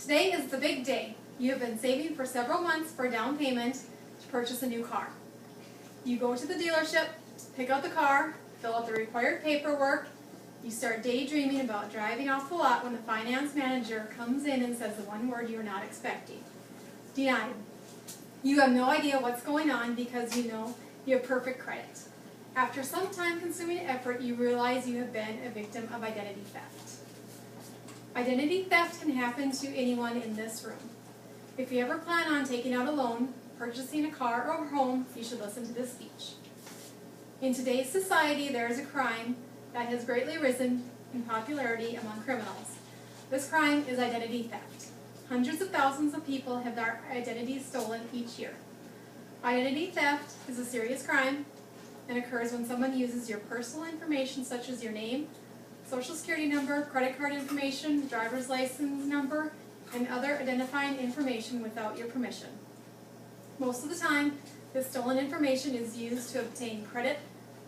Today is the big day. You have been saving for several months for a down payment to purchase a new car. You go to the dealership, pick out the car, fill out the required paperwork. You start daydreaming about driving off the lot when the finance manager comes in and says the one word you are not expecting. Denied. You have no idea what's going on because you know you have perfect credit. After some time-consuming effort, you realize you have been a victim of identity theft. Identity theft can happen to anyone in this room. If you ever plan on taking out a loan, purchasing a car or a home, you should listen to this speech. In today's society, there is a crime that has greatly risen in popularity among criminals. This crime is identity theft. Hundreds of thousands of people have their identities stolen each year. Identity theft is a serious crime and occurs when someone uses your personal information such as your name, social security number, credit card information, driver's license number, and other identifying information without your permission. Most of the time, this stolen information is used to obtain credit,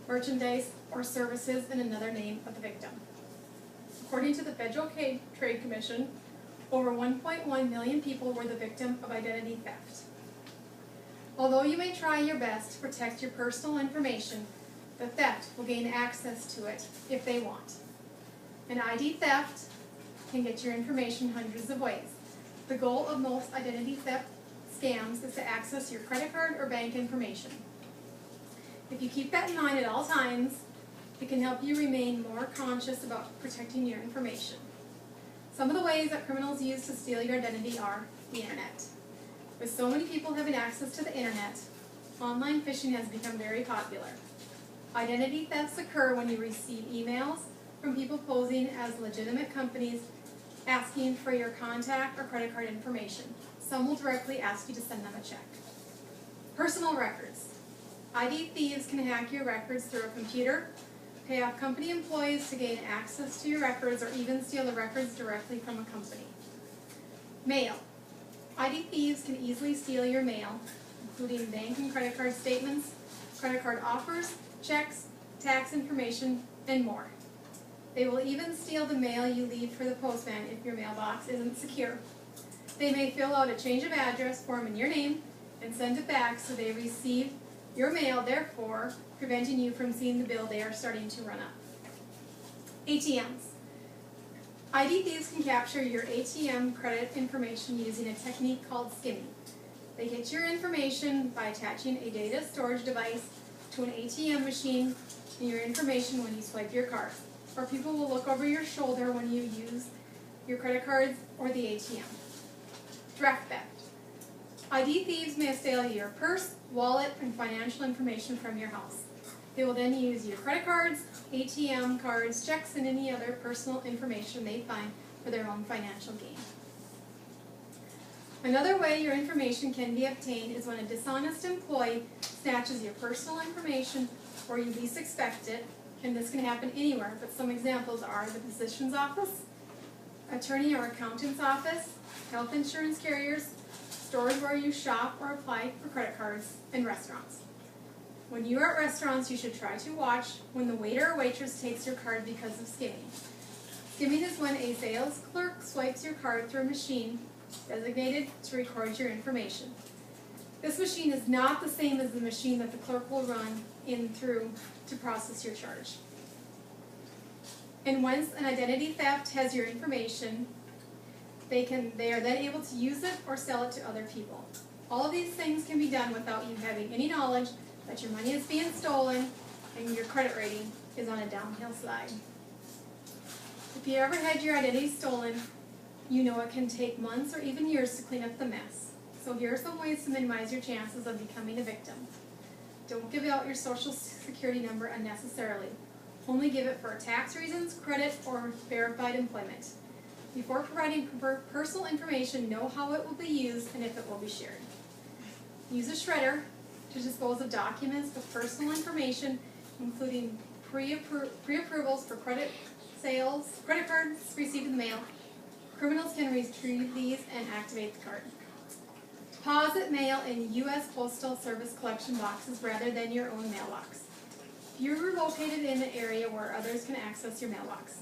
merchandise, or services in another name of the victim. According to the Federal Trade Commission, over 1.1 million people were the victim of identity theft. Although you may try your best to protect your personal information, the theft will gain access to it if they want. An ID theft can get your information hundreds of ways. The goal of most identity theft scams is to access your credit card or bank information. If you keep that in mind at all times, it can help you remain more conscious about protecting your information. Some of the ways that criminals use to steal your identity are the internet. With so many people having access to the internet, online phishing has become very popular. Identity thefts occur when you receive emails from people posing as legitimate companies asking for your contact or credit card information. Some will directly ask you to send them a check. Personal records. ID thieves can hack your records through a computer, pay off company employees to gain access to your records, or even steal the records directly from a company. Mail. ID thieves can easily steal your mail, including bank and credit card statements, credit card offers, checks, tax information, and more. They will even steal the mail you leave for the postman if your mailbox isn't secure. They may fill out a change of address form in your name and send it back so they receive your mail, therefore preventing you from seeing the bill they are starting to run up. ATMs. ID thieves can capture your ATM credit information using a technique called skimming. They get your information by attaching a data storage device to an ATM machine and your information when you swipe your card. Or people will look over your shoulder when you use your credit cards or the ATM. Theft. ID thieves may steal your purse, wallet, and financial information from your house. They will then use your credit cards, ATM cards, checks, and any other personal information they find for their own financial gain. Another way your information can be obtained is when a dishonest employee snatches your personal information where you least expect it, and this can happen anywhere, but some examples are the physician's office, attorney or accountant's office, health insurance carriers, stores where you shop or apply for credit cards, and restaurants. When you are at restaurants, you should try to watch when the waiter or waitress takes your card because of skimming. Skimming is when a sales clerk swipes your card through a machine designated to record your information. This machine is not the same as the machine that the clerk will run in through to process your charge. And once an identity theft has your information, they are then able to use it or sell it to other people. All of these things can be done without you having any knowledge that your money is being stolen and your credit rating is on a downhill slide. If you ever had your identity stolen, you know it can take months or even years to clean up the mess. So here are some ways to minimize your chances of becoming a victim. Don't give out your social security number unnecessarily. Only give it for tax reasons, credit, or verified employment. Before providing personal information, know how it will be used and if it will be shared. Use a shredder to dispose of documents with personal information, including pre-approvals for credit cards received in the mail. Criminals can retrieve these and activate the card. Deposit mail in U.S. Postal Service collection boxes rather than your own mailbox. If you're located in an area where others can access your mailbox.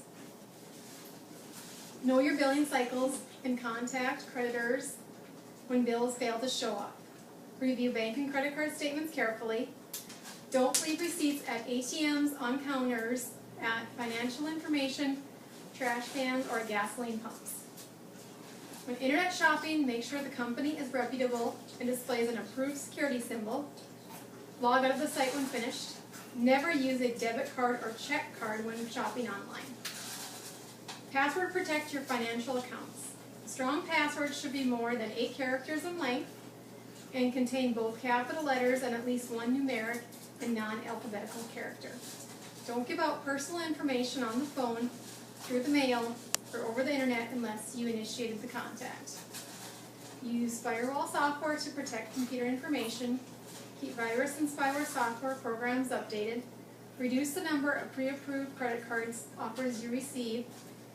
Know your billing cycles and contact creditors when bills fail to show up. Review bank and credit card statements carefully. Don't leave receipts at ATMs, on counters, at financial information, trash cans, or gasoline pumps. When internet shopping, make sure the company is reputable and displays an approved security symbol. Log out of the site when finished. Never use a debit card or check card when shopping online. Password protect your financial accounts. Strong passwords should be more than 8 characters in length and contain both capital letters and at least one numeric and non-alphabetical character. Don't give out personal information on the phone, through the mail, or over the internet unless you initiated the contact. Use firewall software to protect computer information. Keep virus and spyware software programs updated. Reduce the number of pre-approved credit cards offers you receive.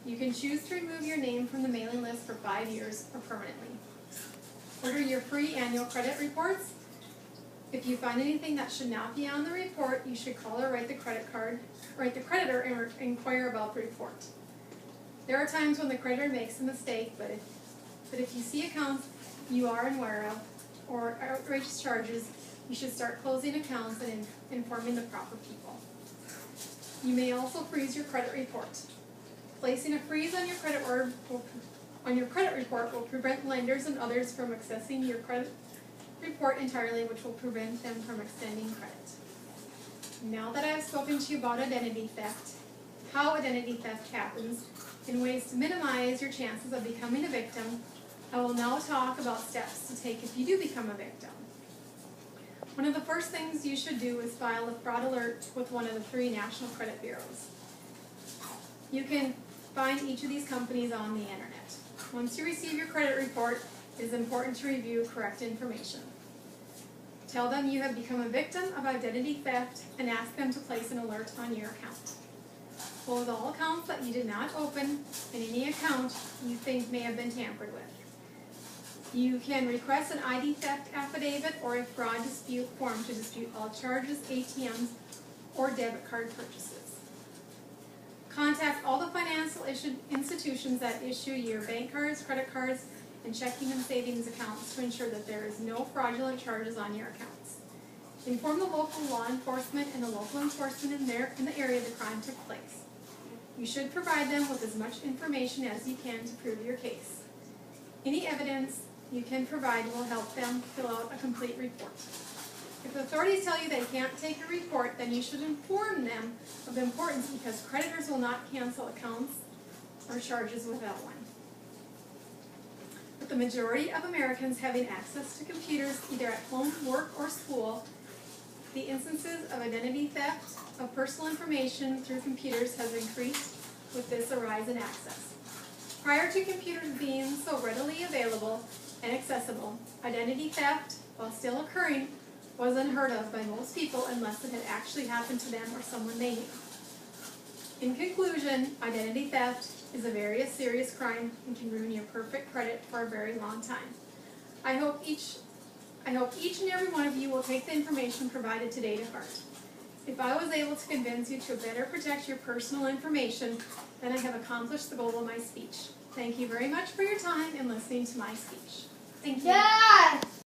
You can choose to remove your name from the mailing list for 5 years or permanently. Order your free annual credit reports. If you find anything that should not be on the report, you should call or write the creditor and inquire about the report. There are times when the creditor makes a mistake, but if you see accounts you are unaware of or outrageous charges, you should start closing accounts and informing the proper people. You may also freeze your credit report. Placing a freeze on your credit report will prevent lenders and others from accessing your credit report entirely, which will prevent them from extending credit. Now that I have spoken to you about identity theft, how identity theft happens, and ways to minimize your chances of becoming a victim, I will now talk about steps to take if you do become a victim. One of the first things you should do is file a fraud alert with one of the 3 national credit bureaus. You can find each of these companies on the internet. Once you receive your credit report, it is important to review correct information. Tell them you have become a victim of identity theft and ask them to place an alert on your account. Close all accounts that you did not open and any account you think may have been tampered with. You can request an ID theft affidavit or a fraud dispute form to dispute all charges, ATMs, or debit card purchases. Contact all the financial institutions that issue your bank cards, credit cards, and checking and savings accounts to ensure that there is no fraudulent charges on your accounts. Inform the local law enforcement and the local enforcement in the area the crime took place. You should provide them with as much information as you can to prove your case. Any evidence you can provide will help them fill out a complete report. If authorities tell you they can't take a report, then you should inform them of the importance because creditors will not cancel accounts or charges without one. With the majority of Americans having access to computers either at home, work, or school, the instances of identity theft of personal information through computers has increased with this rise in access. Prior to computers being so readily available and accessible, identity theft, while still occurring, was unheard of by most people unless it had actually happened to them or someone they knew. In conclusion, identity theft is a very serious crime and can ruin your perfect credit for a very long time. I hope each and every one of you will take the information provided today to heart. If I was able to convince you to better protect your personal information, then I have accomplished the goal of my speech. Thank you very much for your time and listening to my speech. Thank you. Yes!